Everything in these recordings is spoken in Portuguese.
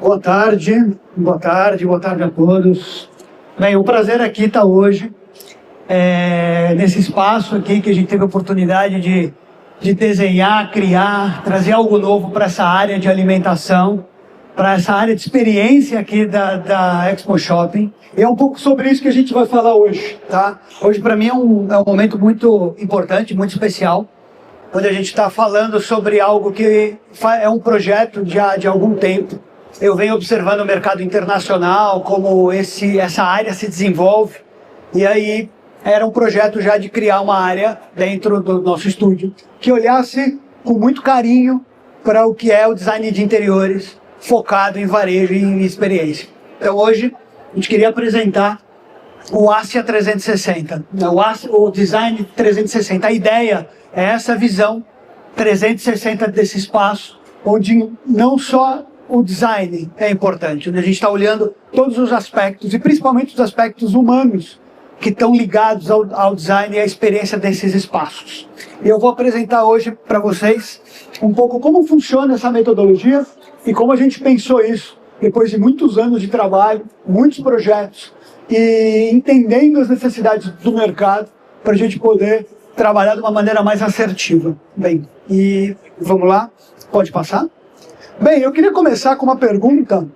Boa tarde a todos. Bem, o prazer aqui estar hoje, nesse espaço aqui que a gente teve a oportunidade de desenhar, criar, trazer algo novo para essa área de alimentação, para essa área de experiência aqui da Expo Shopping. E é um pouco sobre isso que a gente vai falar hoje, tá? Hoje para mim é um momento muito importante, muito especial, onde a gente está falando sobre algo que é um projeto de algum tempo. Eu venho observando o mercado internacional, como essa área se desenvolve, e aí era um projeto já de criar uma área dentro do nosso estúdio que olhasse com muito carinho para o que é o design de interiores, focado em varejo e em experiência. Então hoje a gente queria apresentar o Assia 360, o Design 360. A ideia é essa visão 360 desse espaço, onde não só o design é importante, onde a gente está olhando todos os aspectos, e principalmente os aspectos humanos, que estão ligados ao design e à experiência desses espaços. E eu vou apresentar hoje para vocês um pouco como funciona essa metodologia e como a gente pensou isso, depois de muitos anos de trabalho, muitos projetos, e entendendo as necessidades do mercado, para a gente poder trabalhar de uma maneira mais assertiva. Bem, e vamos lá? Pode passar? Bem, eu queria começar com uma pergunta,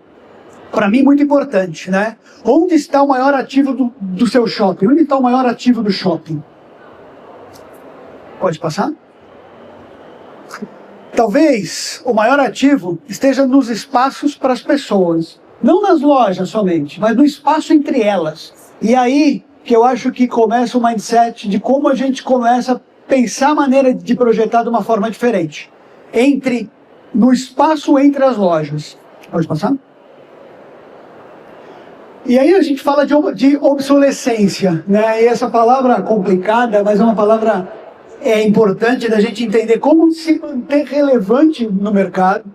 para mim, muito importante, né? Onde está o maior ativo do seu shopping? Onde está o maior ativo do shopping? Pode passar? Talvez o maior ativo esteja nos espaços para as pessoas. Não nas lojas somente, mas no espaço entre elas. E aí que eu acho que começa o mindset de como a gente começa a pensar a maneira de projetar de uma forma diferente. No espaço entre as lojas. Pode passar? E aí a gente fala de obsolescência, né? E essa palavra complicada, mas é uma palavra importante da gente entender como se manter relevante no mercado,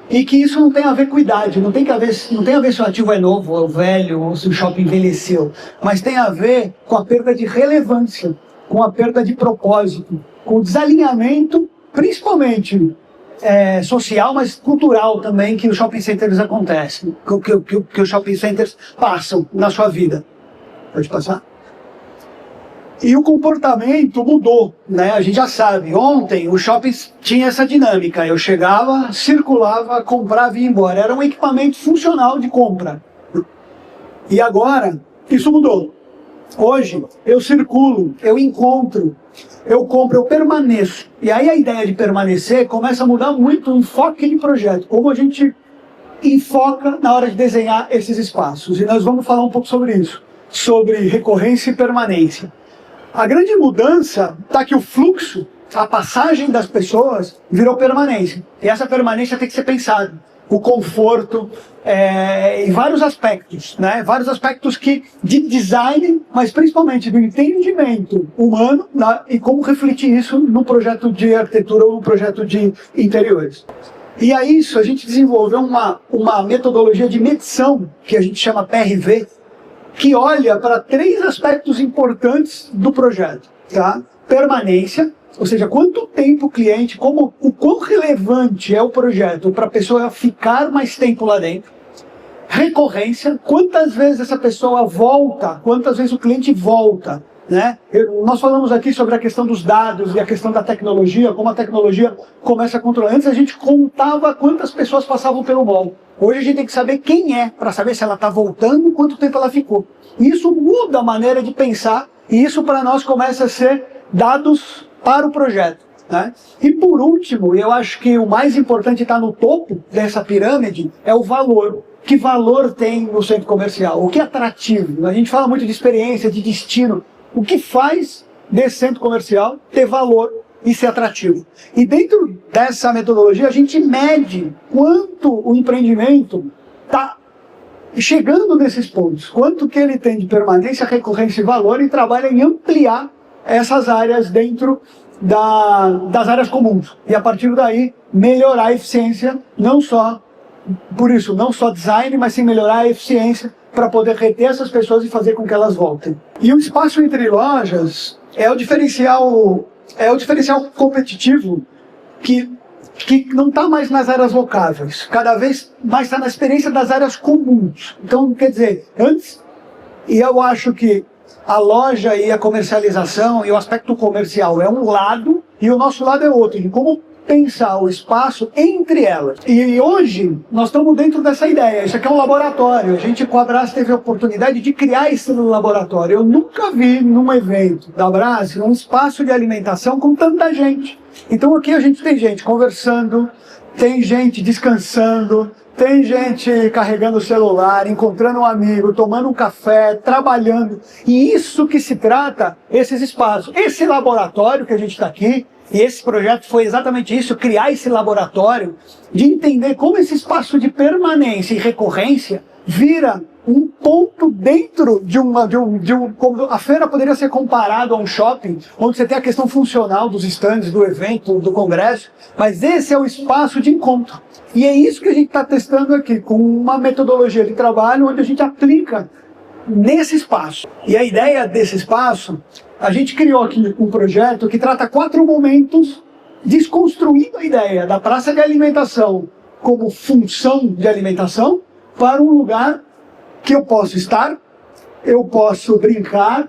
e que isso não tem a ver com idade, não tem a ver se o ativo é novo ou velho, ou se o shopping envelheceu, mas tem a ver com a perda de relevância, com a perda de propósito, com o desalinhamento, principalmente social, mas cultural também, que os shopping centers acontecem, que os shopping centers passam na sua vida. Pode passar? E o comportamento mudou, né? A gente já sabe, ontem os shoppings tinham essa dinâmica, eu chegava, circulava, comprava e ia embora, era um equipamento funcional de compra. E agora, isso mudou. Hoje, eu circulo, eu encontro, eu compro, eu permaneço. E aí a ideia de permanecer começa a mudar muito o enfoque de projeto, como a gente enfoca na hora de desenhar esses espaços. E nós vamos falar um pouco sobre isso, sobre recorrência e permanência. A grande mudança está que o fluxo, a passagem das pessoas virou permanência. E essa permanência tem que ser pensada. O conforto, em vários aspectos, né? Vários aspectos de design, mas principalmente do entendimento humano, né? E como refletir isso no projeto de arquitetura ou no projeto de interiores. E a isso a gente desenvolveu uma metodologia de medição, que a gente chama PRV, que olha para 3 aspectos importantes do projeto, tá? Permanência, ou seja, quanto tempo o cliente, o quão relevante é o projeto para a pessoa ficar mais tempo lá dentro. Recorrência, quantas vezes essa pessoa volta, quantas vezes o cliente volta, né? Nós falamos aqui sobre a questão dos dados e a questão da tecnologia, como a tecnologia começa a controlar. Antes a gente contava quantas pessoas passavam pelo mall. Hoje a gente tem que saber quem é, para saber se ela está voltando, quanto tempo ela ficou. E isso muda a maneira de pensar, e isso para nós começa a ser dados para o projeto, né? E por último, eu acho que o mais importante está no topo dessa pirâmide, é o valor. Que valor tem no centro comercial? O que é atrativo? A gente fala muito de experiência, de destino. O que faz desse centro comercial ter valor e ser atrativo? E dentro dessa metodologia a gente mede quanto o empreendimento está chegando nesses pontos, quanto que ele tem de permanência, recorrência e valor, e trabalha em ampliar essas áreas dentro das áreas comuns. E a partir daí melhorar a eficiência, não só design, mas sim melhorar a eficiência para poder reter essas pessoas e fazer com que elas voltem. E o espaço entre lojas é o diferencial competitivo que que não está mais nas áreas locáveis, cada vez mais está na experiência das áreas comuns. Então, quer dizer, antes, e eu acho que a loja e a comercialização e o aspecto comercial é um lado e o nosso lado é outro, de como pensar o espaço entre elas. E hoje nós estamos dentro dessa ideia. Isso aqui é um laboratório. A gente com a Brás teve a oportunidade de criar esse laboratório. Eu nunca vi num evento da Brás um espaço de alimentação com tanta gente. Então aqui a gente tem gente conversando, tem gente descansando, tem gente carregando o celular, encontrando um amigo, tomando um café, trabalhando. E isso que se trata, esses espaços. Esse laboratório que a gente está aqui, e esse projeto foi exatamente isso, criar esse laboratório, de entender como esse espaço de permanência e recorrência vira um ponto dentro como a feira poderia ser comparado a um shopping, onde você tem a questão funcional dos estandes, do evento, do congresso, mas esse é o espaço de encontro. E é isso que a gente está testando aqui, com uma metodologia de trabalho onde a gente aplica nesse espaço. E a ideia desse espaço, a gente criou aqui um projeto que trata 4 momentos, desconstruindo a ideia da praça de alimentação como função de alimentação para um lugar que eu posso estar, eu posso brincar,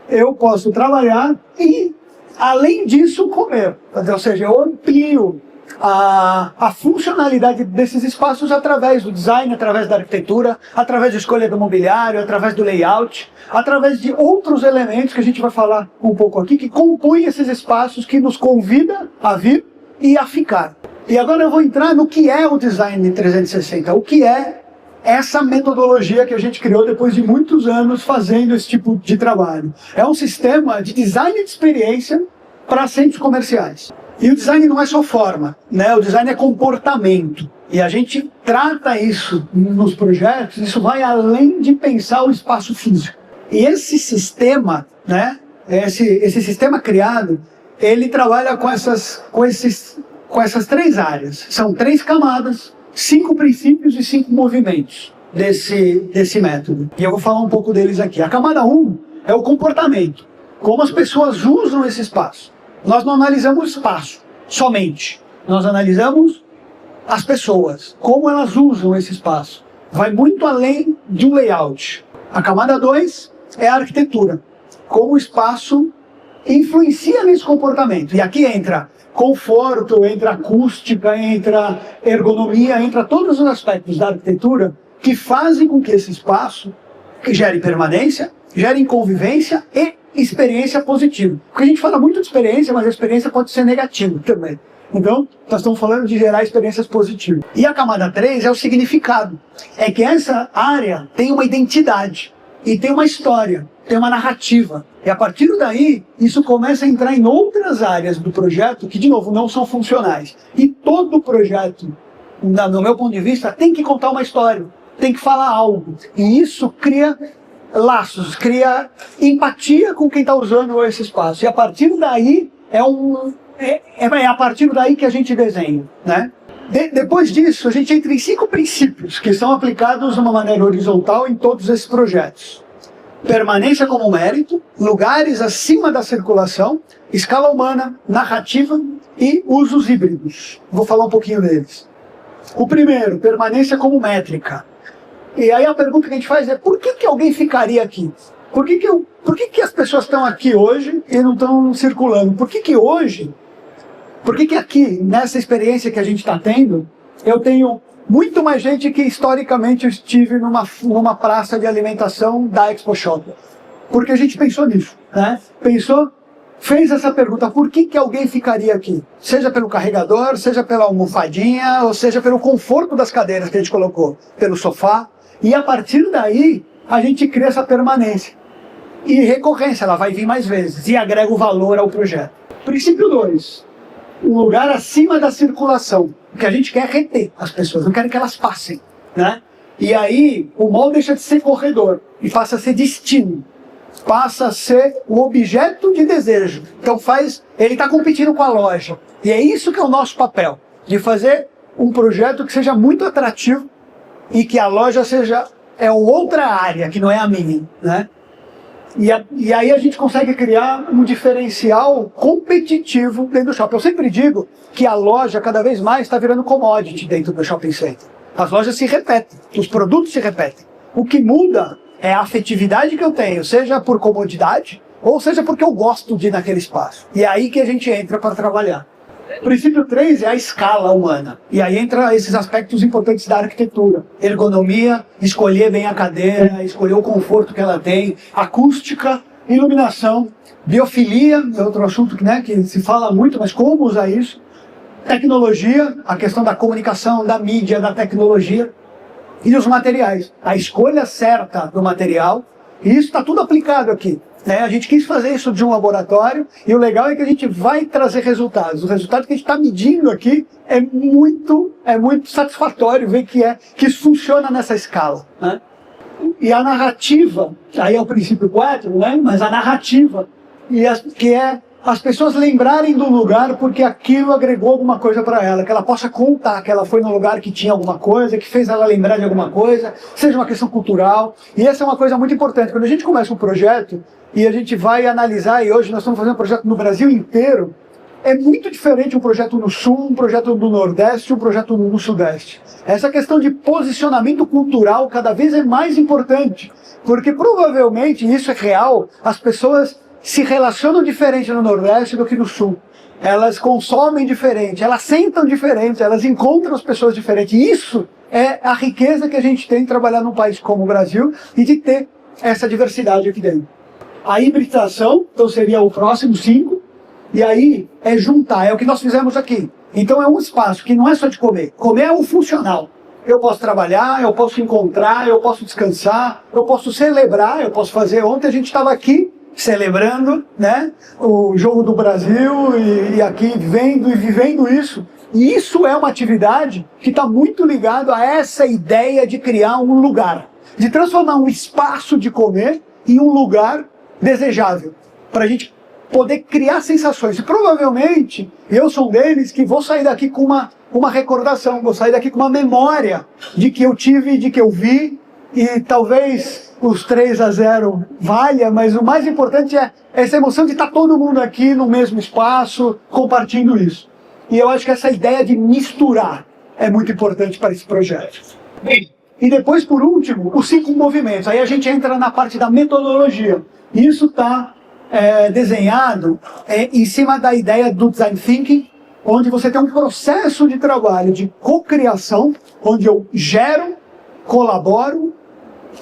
eu posso trabalhar e, além disso, comer. Ou seja, eu amplio a funcionalidade desses espaços através do design, através da arquitetura, através da escolha do mobiliário, através do layout, através de outros elementos que a gente vai falar um pouco aqui, que compõem esses espaços, que nos convida a vir e a ficar. E agora eu vou entrar no que é o design 360, o que é essa metodologia que a gente criou depois de muitos anos fazendo esse tipo de trabalho. É um sistema de design de experiência para centros comerciais. E o design não é só forma, né? O design é comportamento. E a gente trata isso nos projetos, isso vai além de pensar o espaço físico. E esse sistema, né? Esse sistema criado, ele trabalha com essas 3 áreas. São 3 camadas, 5 princípios e 5 movimentos desse método. E eu vou falar um pouco deles aqui. A camada 1 é o comportamento. Como as pessoas usam esse espaço. Nós não analisamos o espaço somente. Nós analisamos as pessoas, como elas usam esse espaço. Vai muito além de um layout. A camada 2 é a arquitetura. Como o espaço influencia nesse comportamento. E aqui entra conforto, entra acústica, entra ergonomia, entra todos os aspectos da arquitetura que fazem com que esse espaço gere permanência, gere convivência e experiência positiva. Porque a gente fala muito de experiência, mas a experiência pode ser negativa também. Então, nós estamos falando de gerar experiências positivas. E a camada 3 é o significado. É que essa área tem uma identidade, e tem uma história, tem uma narrativa. E a partir daí, isso começa a entrar em outras áreas do projeto, que, de novo, não são funcionais. E todo projeto, no meu ponto de vista, tem que contar uma história, tem que falar algo. E isso cria laços, cria empatia com quem está usando esse espaço. E a partir daí, é a partir daí que a gente desenha, né? Depois disso, a gente entra em 5 princípios que são aplicados de uma maneira horizontal em todos esses projetos. Permanência como mérito, lugares acima da circulação, escala humana, narrativa e usos híbridos. Vou falar um pouquinho deles. O primeiro, permanência como métrica. E aí a pergunta que a gente faz é, por que alguém ficaria aqui? Por que as pessoas estão aqui hoje e não estão circulando? Por que aqui, nessa experiência que a gente está tendo, eu tenho muito mais gente que historicamente eu estive numa praça de alimentação da Expo Shopping? Porque a gente pensou nisso, né? Fez essa pergunta, por que alguém ficaria aqui? Seja pelo carregador, seja pela almofadinha, ou seja pelo conforto das cadeiras que a gente colocou, pelo sofá. E a partir daí, a gente cria essa permanência. E recorrência, ela vai vir mais vezes e agrega o valor ao projeto. Princípio 2. Um lugar acima da circulação. O que a gente quer é reter as pessoas, não querem que elas passem, né? E aí, o mall deixa de ser corredor e passa a ser destino. Passa a ser um objeto de desejo. Então ele está competindo com a loja. E é isso que é o nosso papel, de fazer um projeto que seja muito atrativo e que a loja seja uma outra área, que não é a minha, né? E aí a gente consegue criar um diferencial competitivo dentro do shopping. Eu sempre digo que a loja cada vez mais está virando commodity dentro do shopping center. As lojas se repetem, os produtos se repetem. O que muda é a afetividade que eu tenho, seja por comodidade, ou seja porque eu gosto de ir naquele espaço. E é aí que a gente entra para trabalhar. O princípio 3 é a escala humana. E aí entra esses aspectos importantes da arquitetura. Ergonomia, escolher bem a cadeira, escolher o conforto que ela tem, acústica, iluminação, biofilia, é outro assunto que se fala muito, mas como usar isso? Tecnologia, a questão da comunicação, da mídia, da tecnologia. E os materiais. A escolha certa do material. E isso está tudo aplicado aqui. A gente quis fazer isso de um laboratório e o legal é que a gente vai trazer resultados. O resultado que a gente está medindo aqui é muito satisfatório ver que isso funciona nessa escala. Né? E a narrativa, aí é o princípio 4, né? Mas a narrativa, que é as pessoas lembrarem do lugar porque aquilo agregou alguma coisa para ela, que ela possa contar que ela foi num lugar que tinha alguma coisa, que fez ela lembrar de alguma coisa, seja uma questão cultural. E essa é uma coisa muito importante. Quando a gente começa um projeto e a gente vai analisar, e hoje nós estamos fazendo um projeto no Brasil inteiro, é muito diferente um projeto no Sul, um projeto no Nordeste, um projeto no Sudeste. Essa questão de posicionamento cultural cada vez é mais importante, porque provavelmente, isso é real, as pessoas se relacionam diferente no Nordeste do que no Sul. Elas consomem diferente, elas sentam diferente, elas encontram as pessoas diferentes. Isso é a riqueza que a gente tem de trabalhar num país como o Brasil e de ter essa diversidade aqui dentro. A hibridização, então seria o próximo 5, e aí é juntar, é o que nós fizemos aqui. Então é um espaço que não é só de comer, comer é o funcional. Eu posso trabalhar, eu posso encontrar, eu posso descansar, eu posso celebrar, eu posso fazer. Ontem a gente estava aqui celebrando, né, o jogo do Brasil e aqui vendo e vivendo isso. E isso é uma atividade que está muito ligado a essa ideia de criar um lugar, de transformar um espaço de comer em um lugar desejável, para a gente poder criar sensações. E provavelmente eu sou um deles que vou sair daqui com uma recordação, vou sair daqui com uma memória de que eu tive, de que eu vi, e talvez os 3-0 valha, mas o mais importante é essa emoção de estar todo mundo aqui no mesmo espaço, compartilhando isso. E eu acho que essa ideia de misturar é muito importante para esse projeto. E depois, por último, os 5 movimentos. Aí a gente entra na parte da metodologia. Isso está desenhado em cima da ideia do design thinking, onde você tem um processo de trabalho de cocriação, onde eu gero, colaboro,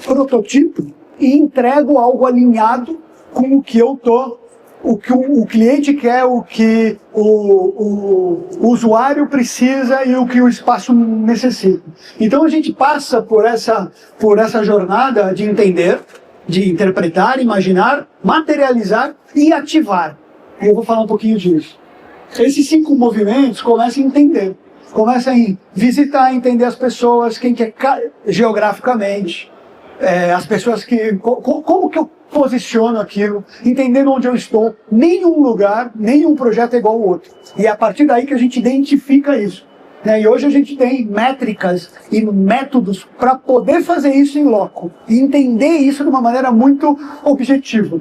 prototipo e entrego algo alinhado com o que eu tô, o que o cliente quer, o que o usuário precisa e o que o espaço necessita. Então a gente passa por essa jornada de entender, de interpretar, imaginar, materializar e ativar. Eu vou falar um pouquinho disso. Esses 5 movimentos começam a entender, começam a visitar, entender as pessoas, quem quer geograficamente, as pessoas que... Como que eu posiciono aquilo, entendendo onde eu estou. Nenhum lugar, nenhum projeto é igual ao outro. E é a partir daí que a gente identifica isso. E hoje a gente tem métricas e métodos para poder fazer isso em loco. E entender isso de uma maneira muito objetiva.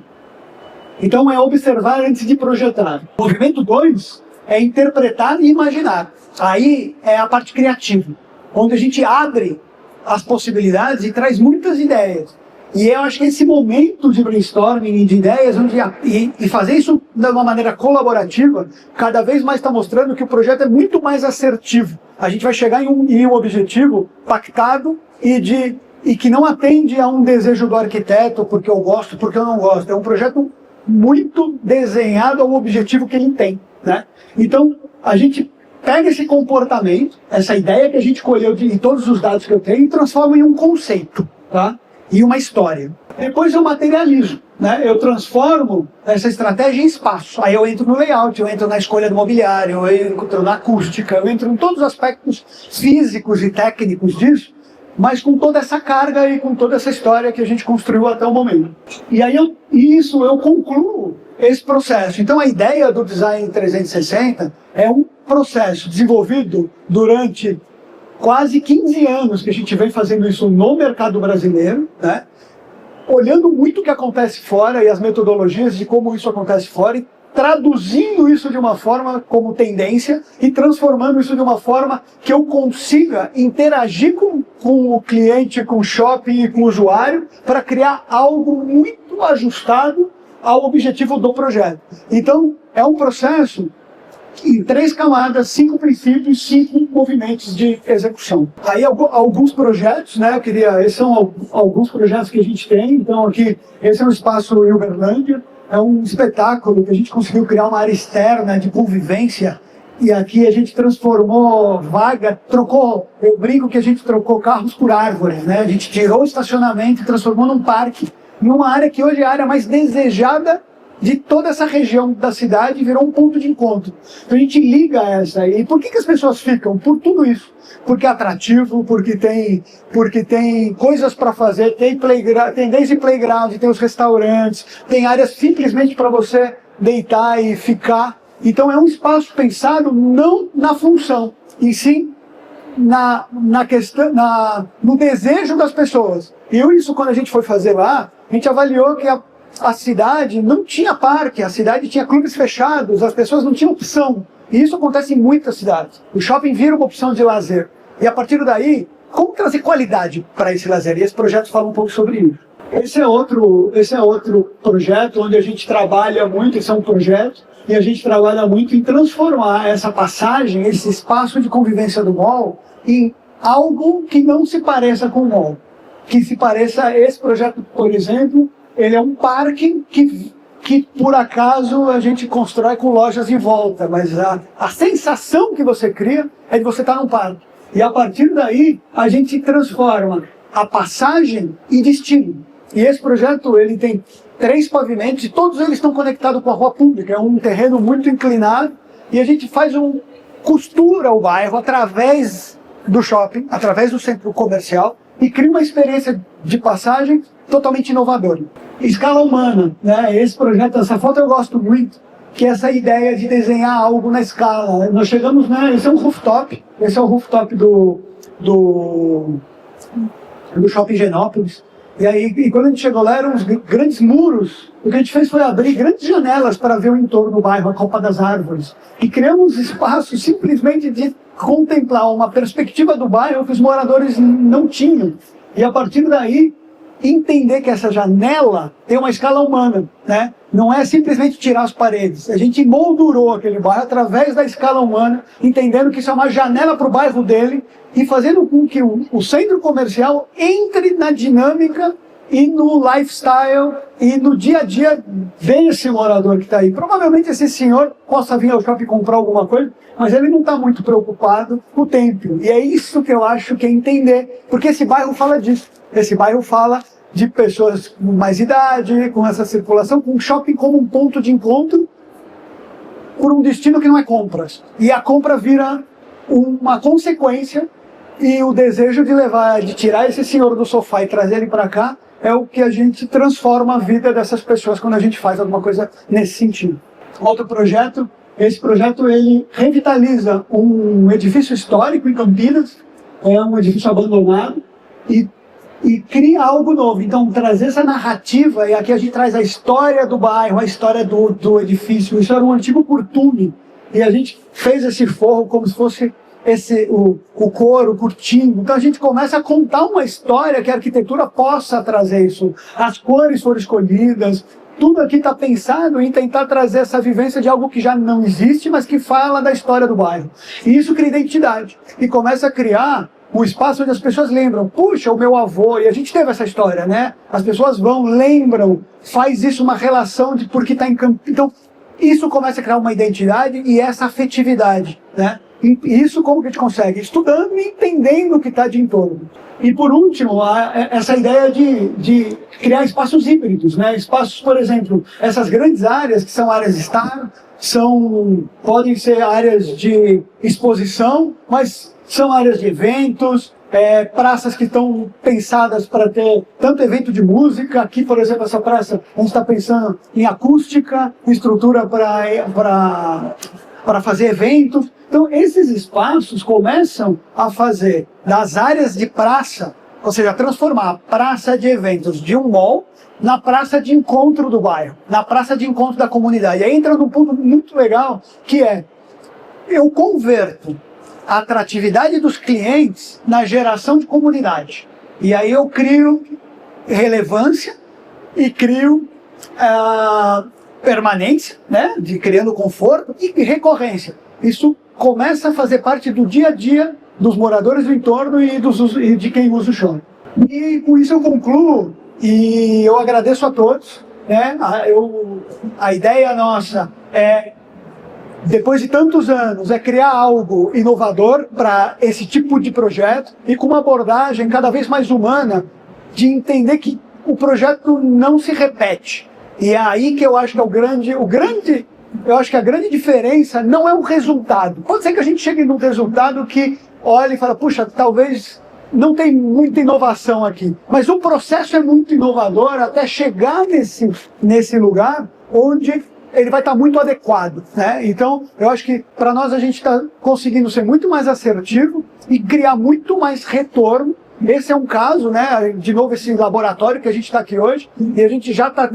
Então é observar antes de projetar. O movimento 2 é interpretar e imaginar. Aí é a parte criativa, onde a gente abre as possibilidades e traz muitas ideias. E eu acho que esse momento de brainstorming de ideias e fazer isso de uma maneira colaborativa, cada vez mais está mostrando que o projeto é muito mais assertivo. A gente vai chegar em um objetivo pactado e que não atende a um desejo do arquiteto, porque eu gosto, porque eu não gosto. É um projeto muito desenhado ao objetivo que ele tem. Né? Então, a gente pega esse comportamento, essa ideia que a gente colheu em todos os dados que eu tenho, e transforma em um conceito. Tá? E uma história. Depois eu materializo, né? Eu transformo essa estratégia em espaço. Aí eu entro no layout, eu entro na escolha do mobiliário, eu entro na acústica, eu entro em todos os aspectos físicos e técnicos disso, mas com toda essa carga e com toda essa história que a gente construiu até o momento. E aí eu concluo esse processo. Então a ideia do Design 360 é um processo desenvolvido durante quase 15 anos que a gente vem fazendo isso no mercado brasileiro, né? olhando muito o que acontece fora e as metodologias de como isso acontece fora e traduzindo isso de uma forma como tendência e transformando isso de uma forma que eu consiga interagir com o cliente, com o shopping e com o usuário para criar algo muito ajustado ao objetivo do projeto. Então, é um processo em 3 camadas, 5 princípios, 5 movimentos de execução. Aí alguns projetos, né? Esses são alguns projetos que a gente tem. Então aqui, esse é um espaço em Uberlândia, é um espetáculo que a gente conseguiu criar uma área externa de convivência. E aqui a gente transformou vaga, eu brinco que a gente trocou carros por árvores, né? A gente tirou o estacionamento e transformou num parque, em uma área que hoje é a área mais desejada de toda essa região da cidade, virou um ponto de encontro. Então a gente liga essa. E por que as pessoas ficam? Por tudo isso. Porque é atrativo, porque tem coisas para fazer, tem desde playground, tem os restaurantes, tem áreas simplesmente para você deitar e ficar. Então é um espaço pensado não na função, e sim na questão, no desejo das pessoas. E isso, quando a gente foi fazer lá, a gente avaliou que a cidade não tinha parque, a cidade tinha clubes fechados, as pessoas não tinham opção. E isso acontece em muitas cidades. O shopping vira uma opção de lazer. E a partir daí, como trazer qualidade para esse lazer? E esse projeto fala um pouco sobre isso. Esse é outro projeto onde a gente trabalha muito, esse é um projeto, e a gente trabalha muito em transformar essa passagem, esse espaço de convivência do mall, em algo que não se pareça com o mall. Que se pareça a esse projeto, por exemplo. Ele é um parque que por acaso a gente constrói com lojas em volta, mas a sensação que você cria é de você estar num parque. E a partir daí a gente transforma a passagem em destino. E esse projeto ele tem 3 pavimentos e todos eles estão conectados com a rua pública. É um terreno muito inclinado e a gente costura o bairro através do shopping, através do centro comercial e cria uma experiência de passagem totalmente inovadora. Escala humana, né? Esse projeto, essa foto eu gosto muito, que é essa ideia de desenhar algo na escala. Nós chegamos, né? Esse é um rooftop, do Shopping Genópolis. E quando a gente chegou lá, eram uns grandes muros. O que a gente fez foi abrir grandes janelas para ver o entorno do bairro, a copa das árvores. E criamos espaços simplesmente de contemplar uma perspectiva do bairro que os moradores não tinham. E a partir daí, entender que essa janela tem uma escala humana, né? Não é simplesmente tirar as paredes. A gente moldurou aquele bairro através da escala humana, entendendo que isso é uma janela para o bairro dele e fazendo com que o centro comercial entre na dinâmica e no lifestyle e no dia a dia desse morador que está aí. Provavelmente esse senhor possa vir ao shopping comprar alguma coisa, mas ele não está muito preocupado com o tempo. E é isso que eu acho que é entender, porque esse bairro fala disso. Esse bairro fala de pessoas com mais idade, com essa circulação, com o shopping como um ponto de encontro por um destino que não é compras. E a compra vira uma consequência e o desejo de tirar esse senhor do sofá e trazer ele para cá é o que a gente transforma a vida dessas pessoas quando a gente faz alguma coisa nesse sentido. Outro projeto, esse projeto ele revitaliza um edifício histórico em Campinas, é um edifício abandonado e cria algo novo. Então, trazer essa narrativa, e aqui a gente traz a história do bairro, a história do edifício. Isso era um antigo curtume, e a gente fez esse forro como se fosse o couro curtindo. Então a gente começa a contar uma história que a arquitetura possa trazer isso. As cores foram escolhidas, tudo aqui está pensado em tentar trazer essa vivência de algo que já não existe, mas que fala da história do bairro. E isso cria identidade, e começa a criar um espaço onde as pessoas lembram, puxa, o meu avô, e a gente teve essa história, né? As pessoas lembram, faz isso uma relação de porque está em campo. Então, isso começa a criar uma identidade e essa afetividade, né? E isso como que a gente consegue? Estudando e entendendo o que está de entorno. E por último, essa ideia de criar espaços híbridos, né? Espaços, por exemplo, essas grandes áreas que são áreas estar, podem ser áreas de exposição, mas são áreas de eventos, praças que estão pensadas para ter tanto evento de música. Aqui, por exemplo, essa praça, a gente está pensando em acústica, em estrutura para fazer eventos. Então, esses espaços começam a fazer das áreas de praça Ou seja, transformar a praça de eventos de um mall na praça de encontro do bairro, na praça de encontro da comunidade. E aí entra num ponto muito legal, que é, eu converto a atratividade dos clientes na geração de comunidade. E aí eu crio relevância e crio permanência, né, de criando conforto e recorrência. Isso começa a fazer parte do dia a dia dos moradores do entorno e de quem usa o shopping. E com isso eu concluo e eu agradeço a todos, né? A ideia nossa é, depois de tantos anos, é criar algo inovador para esse tipo de projeto e com uma abordagem cada vez mais humana de entender que o projeto não se repete. E é aí que eu acho que é eu acho que a grande diferença não é o resultado. Pode ser que a gente chegue num resultado que olha e fala, puxa, talvez não tem muita inovação aqui. Mas o processo é muito inovador até chegar nesse lugar onde ele vai estar muito adequado, né? Então, eu acho que para nós a gente está conseguindo ser muito mais assertivo e criar muito mais retorno. Esse é um caso, né? De novo, esse laboratório que a gente está aqui hoje, e a gente já está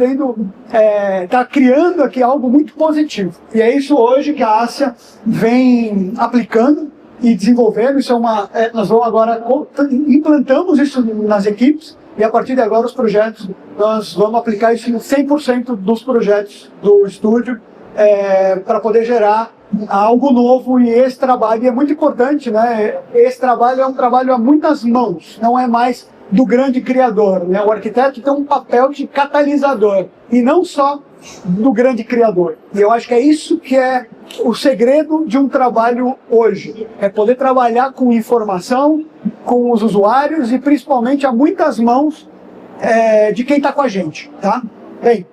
está criando aqui algo muito positivo. E é isso hoje que a Assia vem aplicando e desenvolvendo. Isso nós vamos agora, implantamos isso nas equipes, e a partir de agora os projetos, nós vamos aplicar isso em 100% dos projetos do estúdio, para poder gerar algo novo. E esse trabalho é muito importante, né? Esse trabalho é um trabalho a muitas mãos, não é mais do grande criador, né? O arquiteto tem um papel de catalisador, e não só do grande criador. E eu acho que é isso que é o segredo de um trabalho hoje, é poder trabalhar com informação, com os usuários e principalmente a muitas mãos de quem está com a gente, tá? Bem,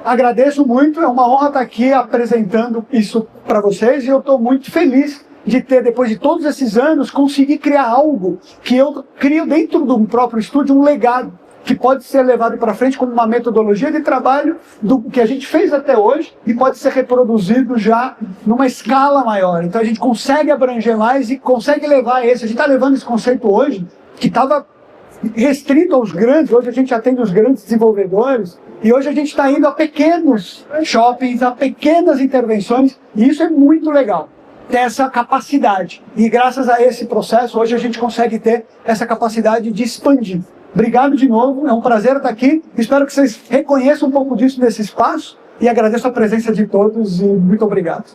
agradeço muito, é uma honra estar aqui apresentando isso para vocês, e eu estou muito feliz de ter, depois de todos esses anos, conseguir criar algo que eu crio dentro do próprio estúdio, um legado que pode ser levado para frente como uma metodologia de trabalho do que a gente fez até hoje e pode ser reproduzido já numa escala maior. Então a gente consegue abranger mais e consegue levar esse. A gente está levando esse conceito hoje, que estava restrito aos grandes, hoje a gente atende os grandes desenvolvedores, e hoje a gente está indo a pequenos shoppings, a pequenas intervenções, e isso é muito legal, ter essa capacidade. E graças a esse processo, hoje a gente consegue ter essa capacidade de expandir. Obrigado de novo, é um prazer estar aqui, espero que vocês reconheçam um pouco disso nesse espaço, e agradeço a presença de todos, e muito obrigado.